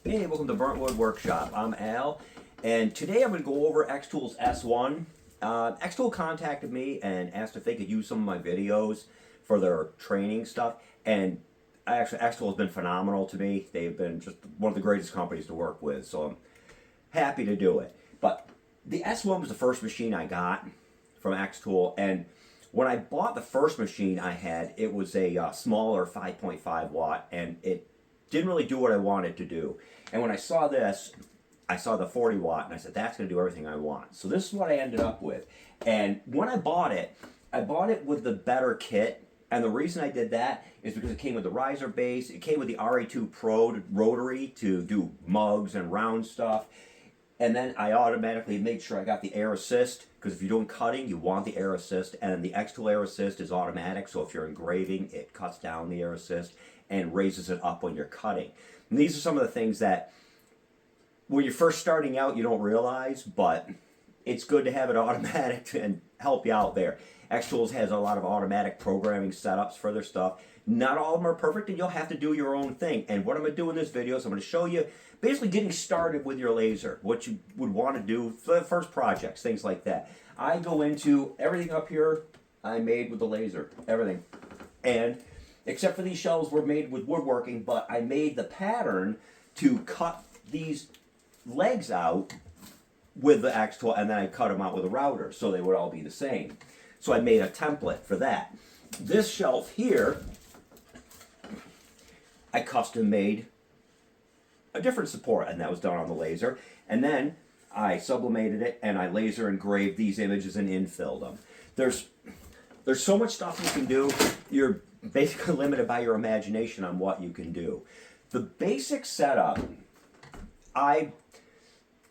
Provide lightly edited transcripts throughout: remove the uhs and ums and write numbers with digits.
Hey, welcome to Burntwood Workshop. I'm Al, and today I'm going to go over XTool's S1. XTool contacted me and asked if they could use some of my videos for their training stuff, and XTool has been phenomenal to me. They've been just one of the greatest companies to work with, so I'm happy to do it. But the S1 was the first machine I got from XTool, and when I bought the first machine I had, it was a smaller 5.5 watt, and it didn't really do what I wanted to do. And when I saw this, I saw the 40 watt, and I said, that's going to do everything I want. So this is what I ended up with. And when I bought it with the better kit. And the reason I did that is because it came with the riser base. It came with the RA2 Pro Rotary to do mugs and round stuff. And then I automatically made sure I got the air assist, because if you're doing cutting, you want the air assist. And the XTool air assist is automatic, so if you're engraving, it cuts down the air assist and raises it up when you're cutting. And these are some of the things that when you're first starting out you don't realize, but it's good to have it automatic and help you out there. XTools has a lot of automatic programming setups for their stuff. Not all of them are perfect, and you'll have to do your own thing. And what I'm going to do in this video is I'm going to show you basically getting started with your laser, what you would want to do for the first projects, things like that. I go into everything up here I made with the laser, everything. And except for these shelves were made with woodworking, but I made the pattern to cut these legs out with the XTool, and then I cut them out with a router so they would all be the same. So I made a template for that. This shelf here, I custom made a different support, and that was done on the laser. And then I sublimated it and I laser engraved these images and infilled them. There's so much stuff you can do. You're basically limited by your imagination on what you can do. The basic setup, I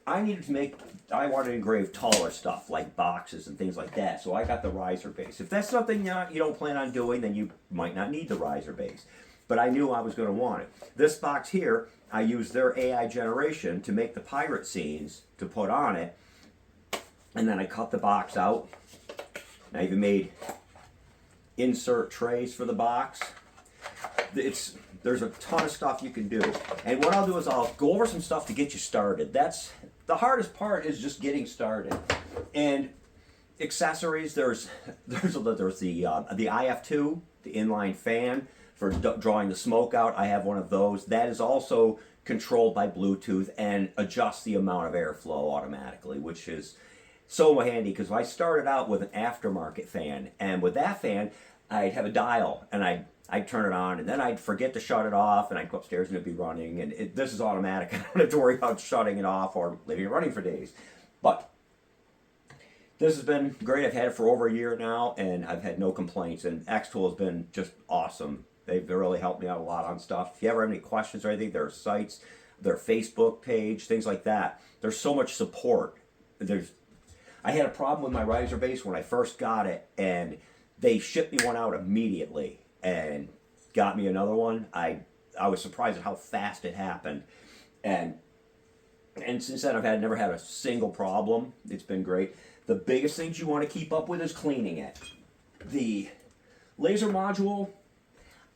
wanted to engrave taller stuff like boxes and things like that, so I got the riser base. If that's something you don't plan on doing, then you might not need the riser base. But I knew I was going to want it. This box here, I used their AI generation to make the pirate scenes to put on it, and then I cut the box out. I even made insert trays for the box. There's a ton of stuff you can do. And what I'll do is I'll go over some stuff to get you started. That's the hardest part, is just getting started. And accessories, there's the IF2, the inline fan for drawing the smoke out. I have one of those. That is also controlled by Bluetooth and adjusts the amount of airflow automatically, which is so handy, because I started out with an aftermarket fan, and with that fan I'd have a dial, and I'd turn it on, and then I'd forget to shut it off, and I'd go upstairs and it'd be running. And this is automatic. I don't have to worry about shutting it off or leaving it running for days. But this has been great. I've had it for over a year now, and I've had no complaints. And XTool has been just awesome. They've really helped me out a lot on stuff. If you ever have any questions or anything, their sites, their Facebook page, things like that. There's so much support. I had a problem with my riser base when I first got it, and they shipped me one out immediately and got me another one. I was surprised at how fast it happened, and since then I've never had a single problem. It's been great. The biggest things you want to keep up with is cleaning it. The laser module,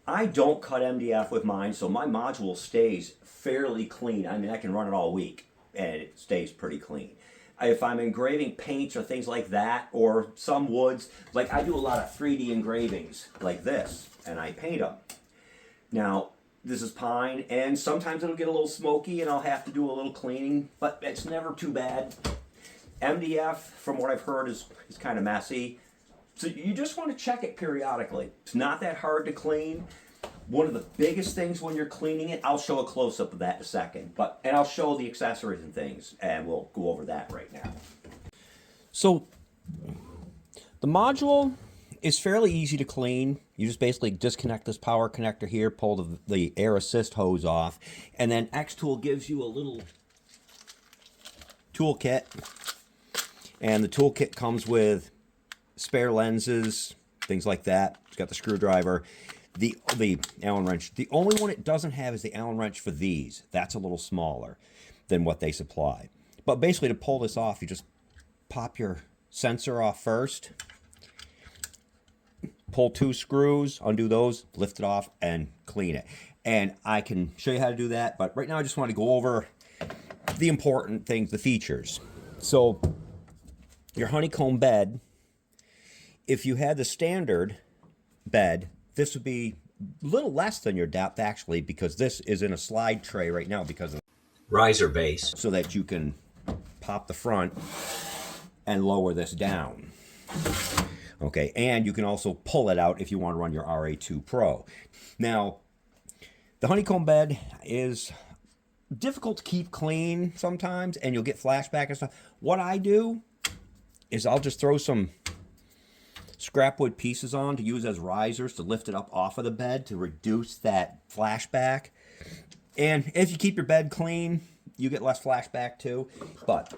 I don't cut MDF with mine, so my module stays fairly clean. I mean, I can run it all week and it stays pretty clean. If I'm engraving paints or things like that, or some woods, like I do a lot of 3D engravings like this, and I paint them. Now, this is pine, and sometimes it'll get a little smoky and I'll have to do a little cleaning, but it's never too bad. MDF, from what I've heard, is kind of messy. So you just want to check it periodically. It's not that hard to clean. One of the biggest things when you're cleaning it, I'll show a close-up of that in a second, and I'll show the accessories and things, and we'll go over that right now. So the module is fairly easy to clean. You just basically disconnect this power connector here, pull the air assist hose off, and then XTool gives you a little toolkit, and the toolkit comes with spare lenses, things like that. It's got the screwdriver, the Allen wrench. The only one it doesn't have is the Allen wrench for these. That's a little smaller than what they supply. But basically, to pull this off, you just pop your sensor off first, pull 2 screws, undo those, lift it off, and clean it. and I can show you how to do that. But right now I just want to go over the important things, the features. So your honeycomb bed, if you had the standard bed, this would be a little less than your depth actually, because this is in a slide tray right now because of the riser base, so that you can pop the front and lower this down. Okay, and you can also pull it out if you want to run your RA2 Pro. Now, the honeycomb bed is difficult to keep clean sometimes, and you'll get flashback and stuff. What I do is I'll just throw some scrap wood pieces on to use as risers to lift it up off of the bed to reduce that flashback. And if you keep your bed clean, you get less flashback too. But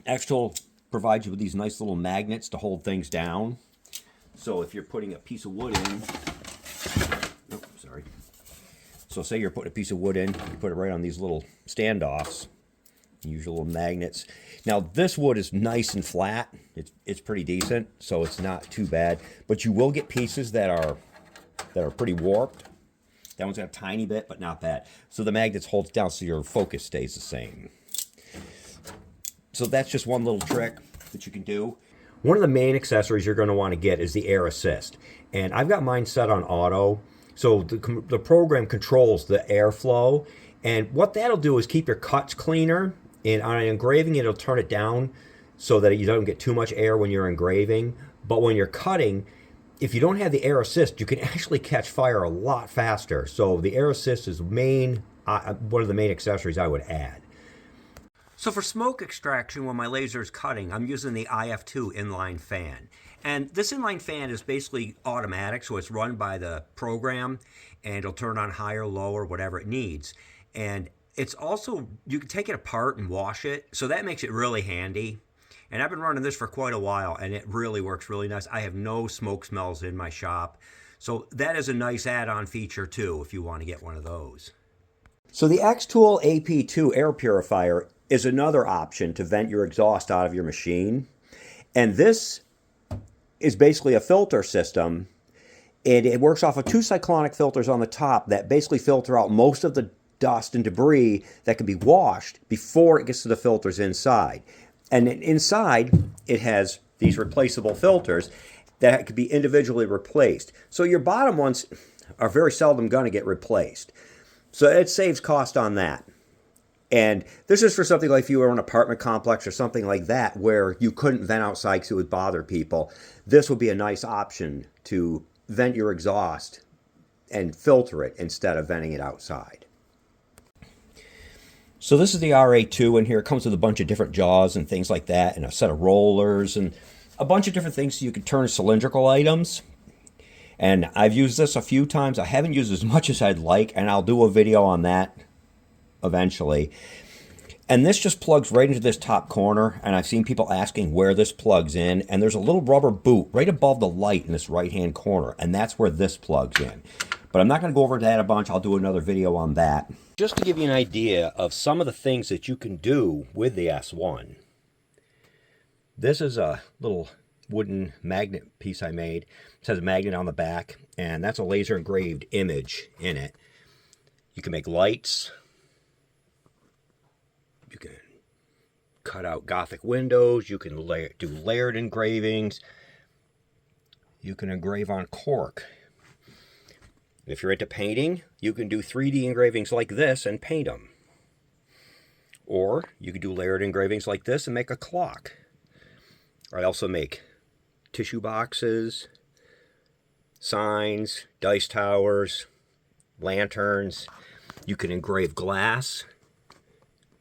XTool provides you with these nice little magnets to hold things down. So if you're putting a piece of wood in, so say you're putting a piece of wood in, you put it right on these little standoffs, use your little magnets. Now this wood is nice and flat, it's pretty decent, so it's not too bad, but you will get pieces that are pretty warped. That one's got a tiny bit, but not bad. So the magnets hold it down so your focus stays the same. So that's just one little trick that you can do. One of the main accessories you're going to want to get is the air assist. And I've got mine set on auto. So the program controls the airflow. And what that'll do is keep your cuts cleaner. And on engraving, it'll turn it down so that you don't get too much air when you're engraving. But when you're cutting, if you don't have the air assist, you can actually catch fire a lot faster. So the air assist is one of the main accessories I would add. So for smoke extraction, when my laser is cutting, I'm using the IF2 inline fan. And this inline fan is basically automatic, so it's run by the program, and it'll turn on higher, lower, whatever it needs. And it's also, you can take it apart and wash it, so that makes it really handy. And I've been running this for quite a while, and it really works really nice. I have no smoke smells in my shop. So that is a nice add-on feature too, if you want to get one of those. So the XTool AP2 air purifier is another option to vent your exhaust out of your machine. And this is basically a filter system, and it works off of 2 cyclonic filters on the top that basically filter out most of the dust and debris that can be washed before it gets to the filters inside. And inside, it has these replaceable filters that can be individually replaced. So your bottom ones are very seldom going to get replaced. So it saves cost on that. And this is for something like if you were in an apartment complex or something like that where you couldn't vent outside because it would bother people. This would be a nice option to vent your exhaust and filter it instead of venting it outside. So this is the RA2, and here it comes with a bunch of different jaws and things like that, and a set of rollers and a bunch of different things so you can turn cylindrical items. And I've used this a few times. I haven't used as much as I'd like, and I'll do a video on that eventually. And this just plugs right into this top corner, and I've seen people asking where this plugs in, and there's a little rubber boot right above the light in this right hand corner, and that's where this plugs in. But I'm not going to go over that a bunch. I'll do another video on that. Just to give you an idea of some of the things that you can do with the S1. This is a little wooden magnet piece I made. It has a magnet on the back, and that's a laser engraved image in it. You can make lights. You can cut out Gothic windows. You can do layered engravings. You can engrave on cork. If you're into painting, you can do 3D engravings like this and paint them. Or you can do layered engravings like this and make a clock. I also make tissue boxes, signs, dice towers, lanterns. You can engrave glass.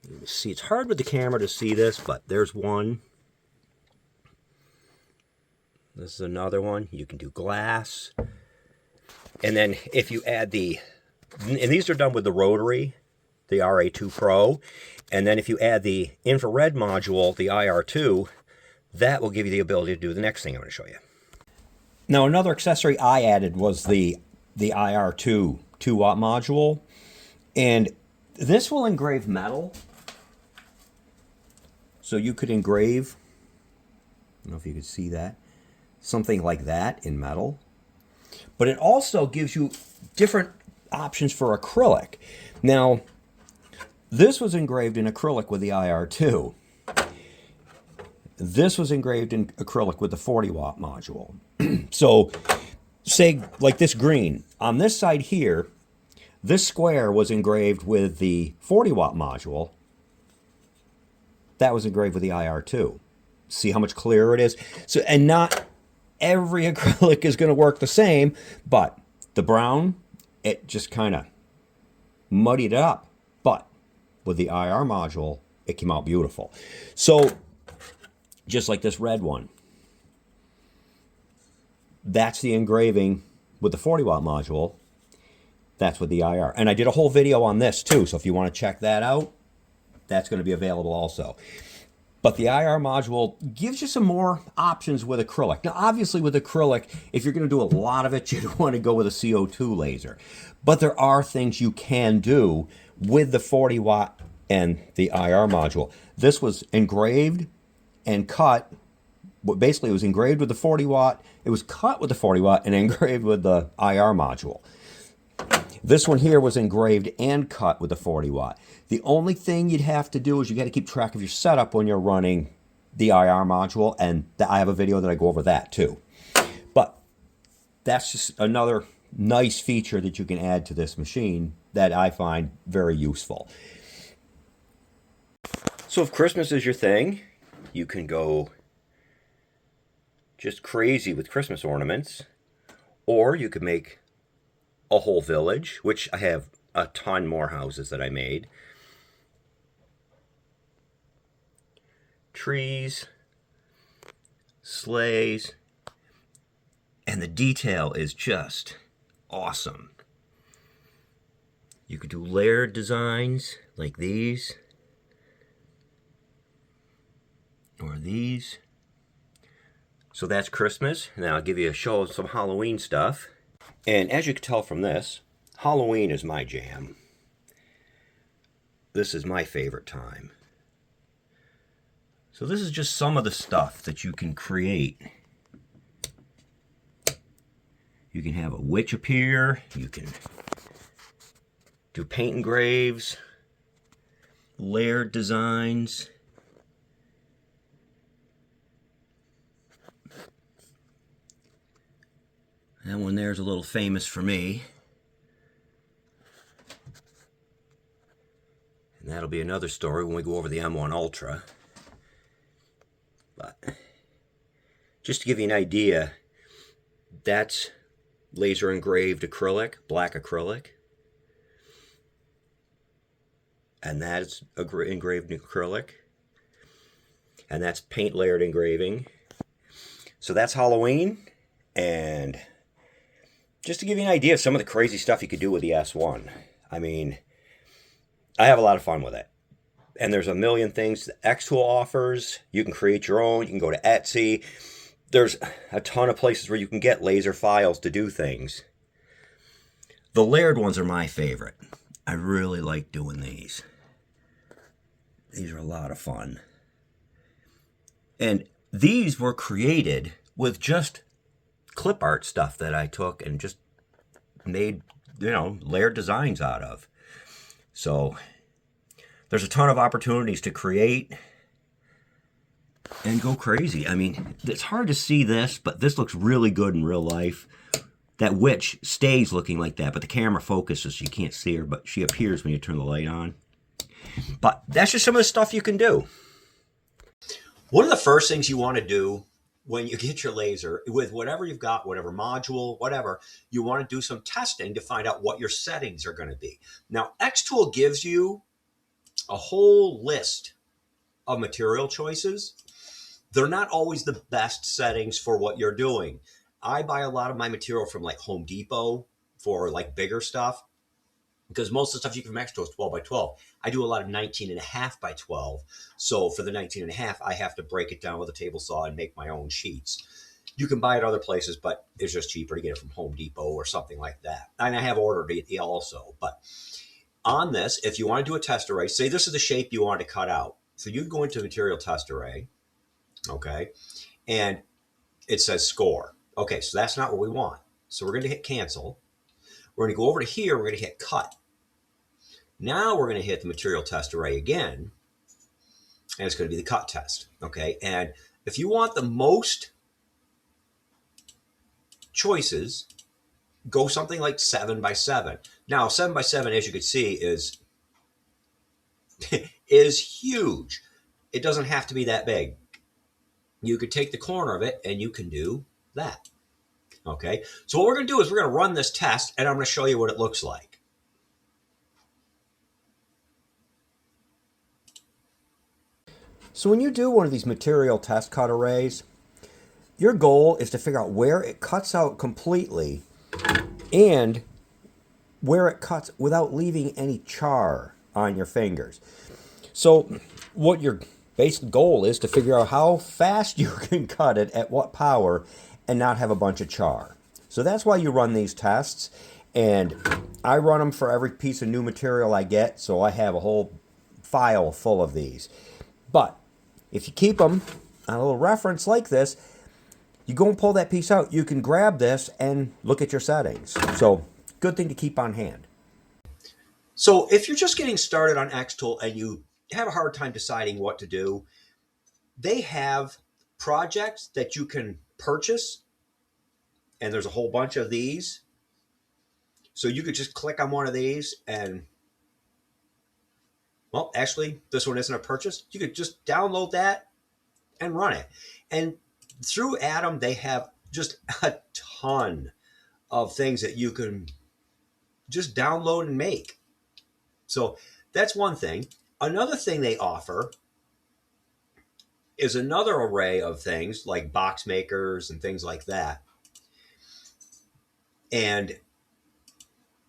You can see, it's hard with the camera to see this, but there's one. This is another one. You can do glass. And then if you add and these are done with the Rotary, the RA2 Pro. And then if you add the infrared module, the IR2, that will give you the ability to do the next thing I'm going to show you. Now another accessory I added was the IR2 2-watt module. And this will engrave metal. So you could engrave, I don't know if you could see that, something like that in metal. But it also gives you different options for acrylic. Now, this was engraved in acrylic with the IR2. This was engraved in acrylic with the 40-watt module. So, say, like this green. On this side here, this square was engraved with the 40-watt module. That was engraved with the IR2. See how much clearer it is? So, and not every acrylic is going to work the same, but the brown, it just kind of muddied it up. But with the IR module, it came out beautiful. So, just like this red one, that's the engraving with the 40-watt module. That's with the IR. And I did a whole video on this too, so if you want to check that out, that's going to be available also. But the IR module gives you some more options with acrylic. Now, obviously with acrylic, if you're going to do a lot of it, you don't want to go with a CO2 laser. But there are things you can do with the 40-watt and the IR module. This was engraved and cut. Basically, it was engraved with the 40-watt. It was cut with the 40-watt and engraved with the IR module. This one here was engraved and cut with the 40-watt. The only thing you'd have to do is you got to keep track of your setup when you're running the IR module, and I have a video that I go over that too. But that's just another nice feature that you can add to this machine that I find very useful. So if Christmas is your thing, you can go just crazy with Christmas ornaments, or you could make a whole village, which I have a ton more houses that I made. Trees, sleighs, and the detail is just awesome. You could do layered designs like these, or these. So that's Christmas. Now I'll give you a show of some Halloween stuff. And as you can tell from this, Halloween is my jam. This is my favorite time. So this is just some of the stuff that you can create. You can have a witch appear. You can do paint engraves, layered designs. That one there's a little famous for me. And that'll be another story when we go over the M1 Ultra. But just to give you an idea, that's laser engraved acrylic, black acrylic. And that's engraved acrylic. And that's paint layered engraving. So that's Halloween. And just to give you an idea of some of the crazy stuff you could do with the S1. I mean, I have a lot of fun with it. And there's a million things that XTool offers. You can create your own. You can go to Etsy. There's a ton of places where you can get laser files to do things. The layered ones are my favorite. I really like doing these. These are a lot of fun. And these were created with just clip art stuff that I took and just made, layered designs out of. So there's a ton of opportunities to create and go crazy. I mean, it's hard to see this, but this looks really good in real life. That witch stays looking like that, but the camera focuses so you can't see her, but she appears when you turn the light on. But that's just some of the stuff you can do. One of the first things you want to do when you get your laser, with whatever you've got, whatever module, whatever, you want to do some testing to find out what your settings are going to be. Now, XTool gives you a whole list of material choices. They're not always the best settings for what you're doing. I buy a lot of my material from like Home Depot for like bigger stuff, because most of the stuff you can from XTool is 12 by 12. I do a lot of 19.5 by 12. So for the 19.5, I have to break it down with a table saw and make my own sheets. You can buy it other places, but it's just cheaper to get it from Home Depot or something like that. And I have ordered it also. But on this, if you want to do a test array, say this is the shape you want to cut out. So you go into material test array, okay, and it says score. Okay, so that's not what we want. So we're going to hit cancel. We're going to go over to here. We're going to hit cut. Now we're going to hit the material test array again, and it's going to be the cut test. Okay, and if you want the most choices, go something like 7 by 7. Now 7 by 7, as you can see, is huge. It doesn't have to be that big. You could take the corner of it and you can do that. Okay, so what we're going to do is we're going to run this test, and I'm going to show you what it looks like. So when you do one of these material test cut arrays, your goal is to figure out where it cuts out completely and where it cuts without leaving any char on your fingers. So what your basic goal is to figure out how fast you can cut it at what power and not have a bunch of char. So that's why you run these tests, and I run them for every piece of new material I get, so I have a whole file full of these. But if you keep them on a little reference like this, you go and pull that piece out, you can grab this and look at your settings. So good thing to keep on hand. So if you're just getting started on XTool and you have a hard time deciding what to do, they have projects that you can purchase, and there's a whole bunch of these. So you could just click on one of these and, well, actually, this one isn't a purchase. You could just download that and run it. And through Atom, they have just a ton of things that you can just download and make. So that's one thing. Another thing they offer is another array of things like box makers and things like that. And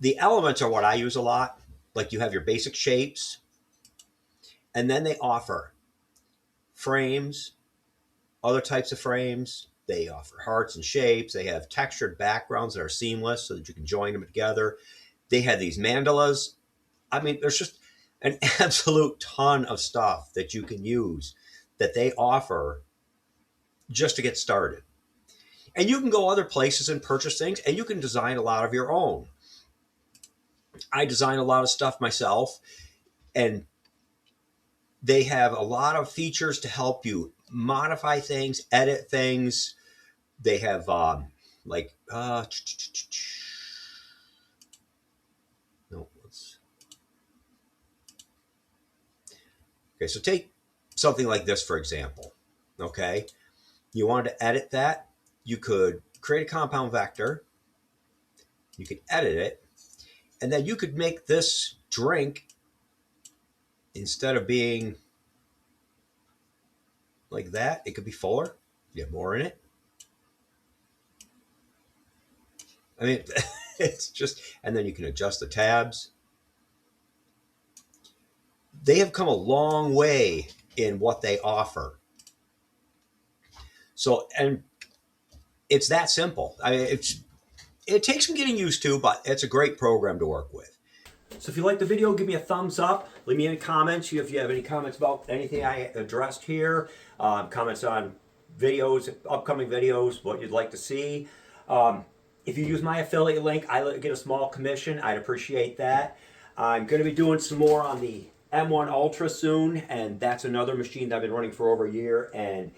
the elements are what I use a lot. Like you have your basic shapes, and then they offer frames, other types of frames. They offer hearts and shapes. They have textured backgrounds that are seamless so that you can join them together. They have these mandalas. I mean, there's just an absolute ton of stuff that you can use that they offer just to get started. And you can go other places and purchase things, and you can design a lot of your own. I design a lot of stuff myself, and they have a lot of features to help you modify things, edit things. They have no, let's. Okay, so take something like this, for example. Okay, you wanted to edit that, you could create a compound vector, you could edit it, and then you could make this drink, instead of being like that, it could be fuller. You have more in it. I mean, it's just, and then you can adjust the tabs. They have come a long way in what they offer. So, and it's that simple. I mean, it takes some getting used to, but it's a great program to work with. So if you like the video, give me a thumbs up. Leave me any comments if you have any comments about anything I addressed here. Comments on videos, upcoming videos, what you'd like to see. If you use my affiliate link, I get a small commission. I'd appreciate that. I'm going to be doing some more on the M1 Ultra soon, and that's another machine that I've been running for over a year, and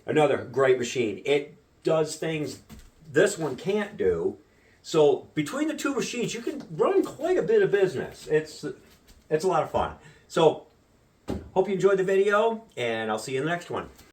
another great machine. It does things this one can't do. So between the two machines, you can run quite a bit of business. It's a lot of fun. So hope you enjoyed the video, and I'll see you in the next one.